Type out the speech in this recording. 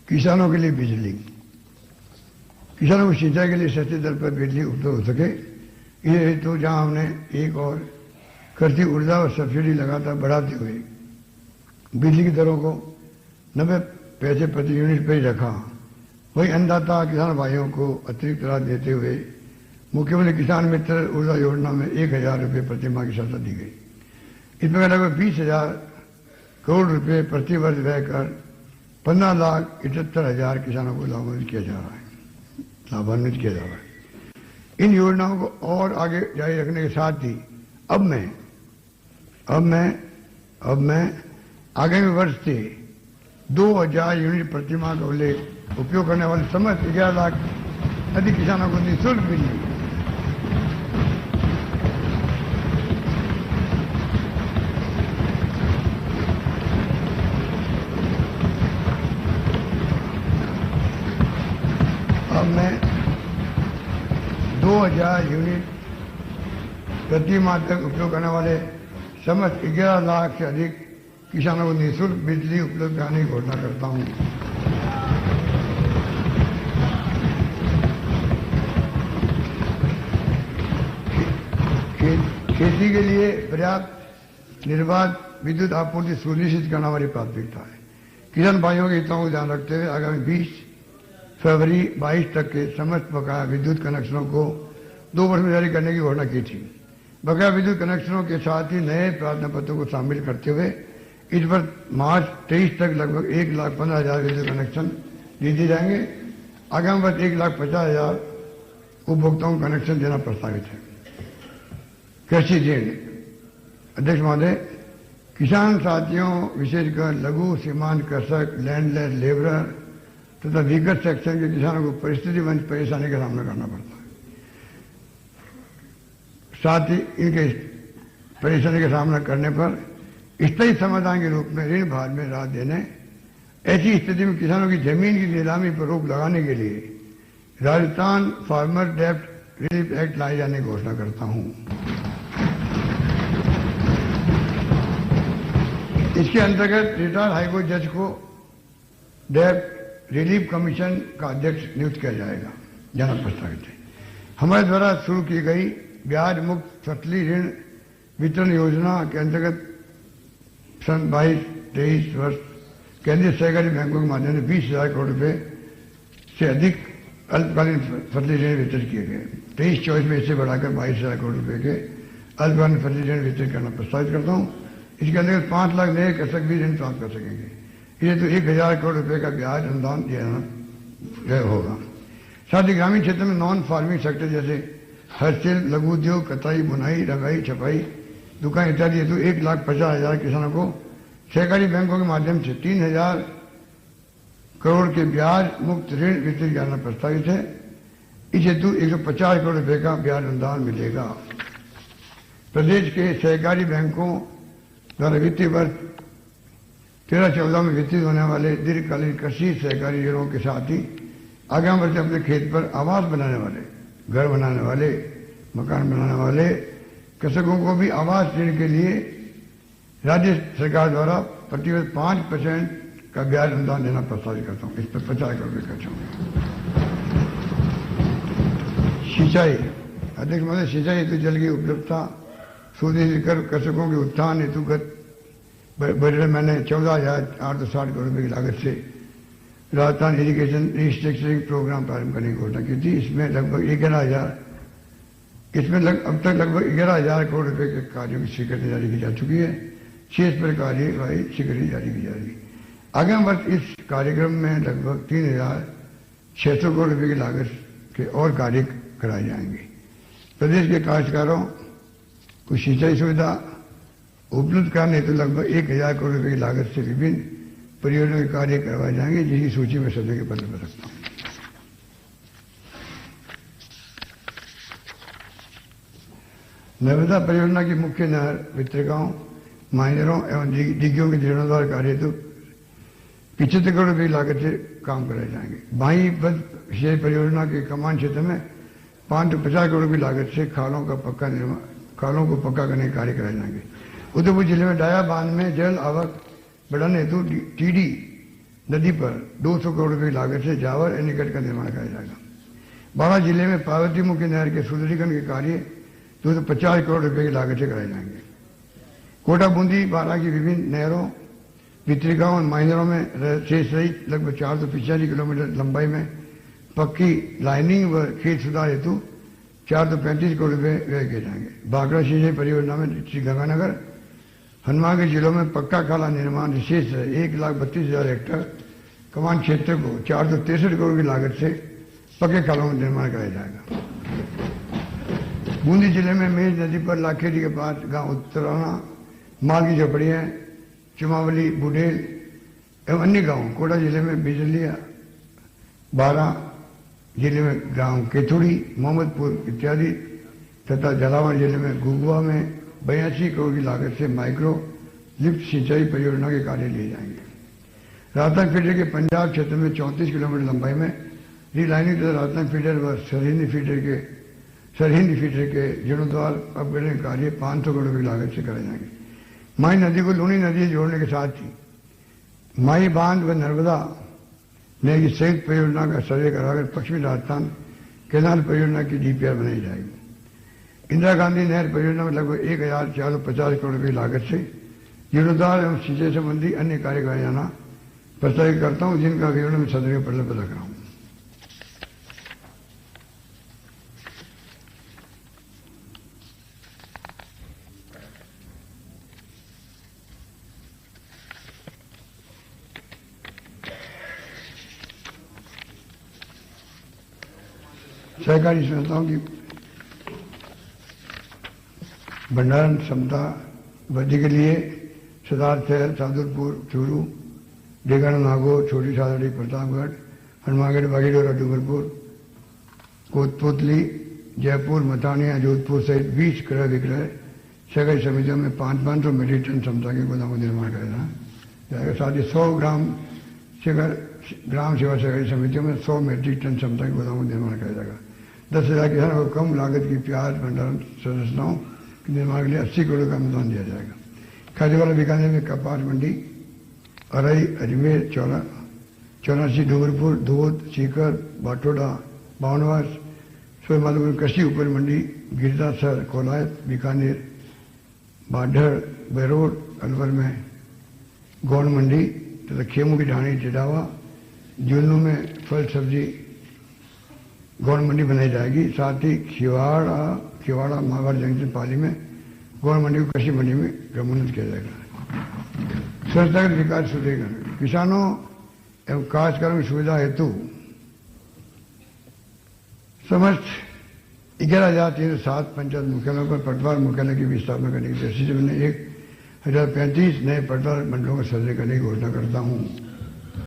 किसानों के लिए बिजली, किसानों को सिंचाई के लिए सस्ते दर पर बिजली उपलब्ध हो सके, ये हेतु जहां हमने एक और कृषि ऊर्जा और सब्सिडी लगातार बढ़ाते हुए बिजली की दरों को 90 पैसे प्रति यूनिट पर ही रखा, वही अन्नदाता किसान भाइयों को अतिरिक्त राहत देते हुए मुख्यमंत्री किसान मित्र ऊर्जा योजना में 1,000 रुपये प्रति माह की सहायता दी गई। इसमें लगभग 20,000 करोड़ रुपये प्रति वर्ष व्यय कर 15,78,000 किसानों को लाभान्वित किया जा रहा है। इन योजनाओं को और आगे जारी रखने के साथ ही अब मैं आगामी वर्ष से 2,000 यूनिट प्रति माह का उपयोग करने वाले समस्त 11 लाख अधिक किसानों को निःशुल्क बिजली में 2,000 यूनिट प्रति माह तक उपयोग करने वाले समस्त 11 लाख से अधिक किसानों को निःशुल्क बिजली उपलब्ध कराने की घोषणा करता हूं। खेती के लिए पर्याप्त निर्बाध विद्युत आपूर्ति सुनिश्चित करना हमारी प्राथमिकता है। किसान भाइयों के हितों को ध्यान रखते हुए आगामी 20 फरवरी 22 तक के समस्त बकाया विद्युत कनेक्शनों को 2 वर्ष में जारी करने की घोषणा की थी। बकाया विद्युत कनेक्शनों के साथ ही नए प्रार्थना पत्रों को शामिल करते हुए इस वर्ष मार्च 23 तक लगभग 1,15,000 विद्युत कनेक्शन दिए जाएंगे। आगामी वर्ष 1,50,000 उपभोक्ताओं को कनेक्शन देना प्रस्तावित है। कृषि ऋण अध्यक्ष महोदय, किसान साथियों विशेषकर लघु सीमांत कृषक, लैंडलेस लेबरर तथा वीकर सेक्शन के किसानों को परिस्थितिवंत परेशानी का सामना करना पड़ता है। साथ ही इनके परेशानी का सामना करने पर स्थायी समाधान के रूप में ऋण भार में राहत देने, ऐसी स्थिति में किसानों की जमीन की नीलामी पर रोक लगाने के लिए राजस्थान फार्मर डेब्ट रिलीफ एक्ट लाए जाने की घोषणा करता हूं। इसके अंतर्गत रिटायर्ड हाईकोर्ट जज को डेब्ट रिलीफ कमीशन का अध्यक्ष नियुक्त किया जाना प्रस्तावित है। हमारे द्वारा शुरू की गई ब्याज मुक्त फसली ऋण वितरण योजना के अंतर्गत सन 22-23 वर्ष केंद्रीय सहकारी बैंकों के माध्यम से 20,000 करोड़ रुपए से अधिक अल्पकालीन फसली ऋण वितरित किए गए। 23-24 में इसे बढ़ाकर 22,000 करोड़ रुपए के अल्पकालीन फसली ऋण वितरित करना प्रस्तावित करता हूं। इसके अंतर्गत 5 लाख नए कृषक भी ऋण प्राप्त कर सकेंगे। ये तो 1,000 करोड़ रुपए का ब्याज अनुदान देना होगा। साथ ही ग्रामीण क्षेत्र में नॉन फार्मिंग सेक्टर जैसे हस्तशिल्प, लघु उद्योग, कताई, बुनाई, रंगाई, छपाई दुकान इत्यादि हेतु 1,50,000 किसानों को सहकारी बैंकों के माध्यम से 3,000 करोड़ के ब्याज मुक्त ऋण वितरित करना प्रस्तावित है। इस हेतु 150 करोड़ रुपए का ब्याज अनुदान मिलेगा। प्रदेश के सहकारी बैंकों द्वारा वित्तीय वर्ष 13-14 में वितरित होने वाले दीर्घकालीन कृषि सहकारी ऋणों के साथ ही आगामी वर्ष अपने खेत पर आवास बनाने वाले, घर बनाने वाले, मकान बनाने वाले कृषकों को भी आवास ऋण के लिए राज्य सरकार द्वारा प्रतिवर्ष 5% का ब्याज अनुदान देना प्रस्तावित करता हूं। इस पर 50 करोड़ रुपये खर्च होंगे। सिंचाई अध्यक्ष महोदय, सिंचाई हेतु जल की उपलब्धता सुनिश्चित कर कृषकों के उत्थान हेतु बजट मैंने 14,860 करोड़ रुपये की लागत से राजस्थान इरिगेशन रिस्ट्रक्चरिंग प्रोग्राम प्रारंभ करने की घोषणा की थी। इसमें अब तक लगभग 11,000 करोड़ रुपए के कार्यों की स्वीकृति जारी की जा चुकी है। शेष पर कार्यवाही स्वीकृति जारी की जा रही है। आगामी वर्ष इस कार्यक्रम में लगभग 3,600 करोड़ रुपए की लागत के और कार्य कराए जाएंगे। प्रदेश के काश्तकारों को सिंचाई सुविधा उपलब्ध कराने हेतु लगभग 1,000 करोड़ रुपए की लागत से विभिन्न परियोजनाओं के कार्य करवाए जाएंगे, जिसकी सूची में सभी के पत्र पर रखता हूं। नर्मदा परियोजना की मुख्य नहर वितरकों, माइनरों एवं डिग्गियों के जीर्णोद्धार कार्य हेतु 75 करोड़ रुपए की लागत से काम कराए जाएंगे। बाई बंद विशेष परियोजना के कमान क्षेत्र में 550 करोड़ की लागत से खालों को पक्का करने के कार्य कराए जाएंगे। उधमपुर जिले में डाया बांध में जल आवक बढ़ाने हेतु टीडी नदी पर 200 करोड़ रुपए की लागत से जावर एनीकट का निर्माण कराया जाएगा। बाड़ा जिले में पार्वती मुखी नहर के सुदृढ़ीकरण के कार्य 250 करोड़ रुपए की लागत से कराए जाएंगे। कोटा बूंदी बाड़ा की विभिन्न नहरों, भित्रिकाओं और माइनरों में शेष रही लगभग 485 किलोमीटर लंबाई में पक्की लाइनिंग व खेत सुधार हेतु 435 करोड़ रुपए व्यय किए जाएंगे। भाखड़ा सिंचाई परियोजना में श्री गंगानगर हनुमानगढ़ जिलों में पक्का खाला निर्माण विशेष 1,32,000 हेक्टेयर कमान क्षेत्र को 463 करोड़ की लागत से पक्के खालों में निर्माण कराया जाएगा। बूंदी जिले में मेज नदी पर लाखेड़ी के पास गांव उत्तराना, माल की झोपड़ियां, चुमावली, बुढ़ेल एवं अन्य गांव, कोटा जिले में बिजलिया, बारा जिले में गांव केथुड़ी, मोहम्मदपुर इत्यादि तथा झालावाड़ जिले में गुगुआ में 82 करोड़ की लागत से माइक्रो लिफ्ट सिंचाई परियोजना के कार्य लिए जाएंगे। राजस्थान फीडर के पंजाब क्षेत्र में 34 किलोमीटर लंबाई में रीलाइनिंग तथा राजस्थान फीडर व सरहिंद फीडर के जीर्णोद्वार अपग्रेडिंग कार्य 500 करोड़ की लागत से कराए जाएंगे। माई नदी को लूनी नदी से जोड़ने के साथ ही माई बांध व नर्मदा नहर की संयुक्त परियोजना का सर्वे कराकर पश्चिमी राजस्थान केनाल परियोजना की डीपीआर बनाई जाएगी। इंदिरा गांधी नहर परियोजना में लगभग 1,450 करोड़ रुपए की लागत से जीर्णोद्धार एवं सिंचाई संबंधी अन्य कार्य कराया जाना प्रस्तावित करता हूं, जिनका विवरण में सदन के पटल पर रख रहा हूं। सहकारी संस्थाओं की भंडारण क्षमता वृद्धि के लिए सिद्धार्थ शहर, सादुलपुर, चूरू, डेगाना, नागौर, छोटी सादड़ी, प्रतापगढ़, हनुमानगढ़, बागीडोरा, डूंगरपुर, कोतपुतली, जयपुर, मथानिया, जोधपुर सहित 20 क्रय विक्रय सहकारी समितियों में 500 मीट्रिक टन क्षमता के गोदामों का निर्माण कराया जाएगा। साथ ही 100 ग्राम सेवा सहकारी समितियों में 100 मीट्रिक टन क्षमता के गोदामों का निर्माण कराया जाएगा। 10,000 किसानों को कम लागत की प्याज भंडारण संरचनाओं के निर्माण के लिए 80 करोड़ का अनुदान दिया जाएगा। खादी वाला बीकानेर में कपास मंडी, अरई, अजमेर, चौरासी, डूंगरपुर, धोद, सीकर, बाटोडा, बावनवास, सोमाधुपुर कृषि उपज मंडी, गिरदासर, कोलायत, बीकानेर, बाढ़, बहरोड, अलवर में गौड़ मंडी तथा खेमू की ढाणी, टिडावा, झुंझुनू में फल सब्जी गौड़ मंडी बनाई जाएगी। साथ ही खिवाड़ा महागढ़ जंक्शन पाली में गौड़ मंडी को कृषि मंडी में क्रमोन्नत किया जाएगा। संस्थागत विकास सुदृढ़ीकरण, किसानों एवं काश्तकारों की सुविधा हेतु समस्त 11,307 पंचायत मुख्यालयों पर पटवार मुख्यालय की भी स्थापना करने की दृष्टि से मैंने 1,035 नए पटवार मंडलों का सर्वे करने की घोषणा करता हूं।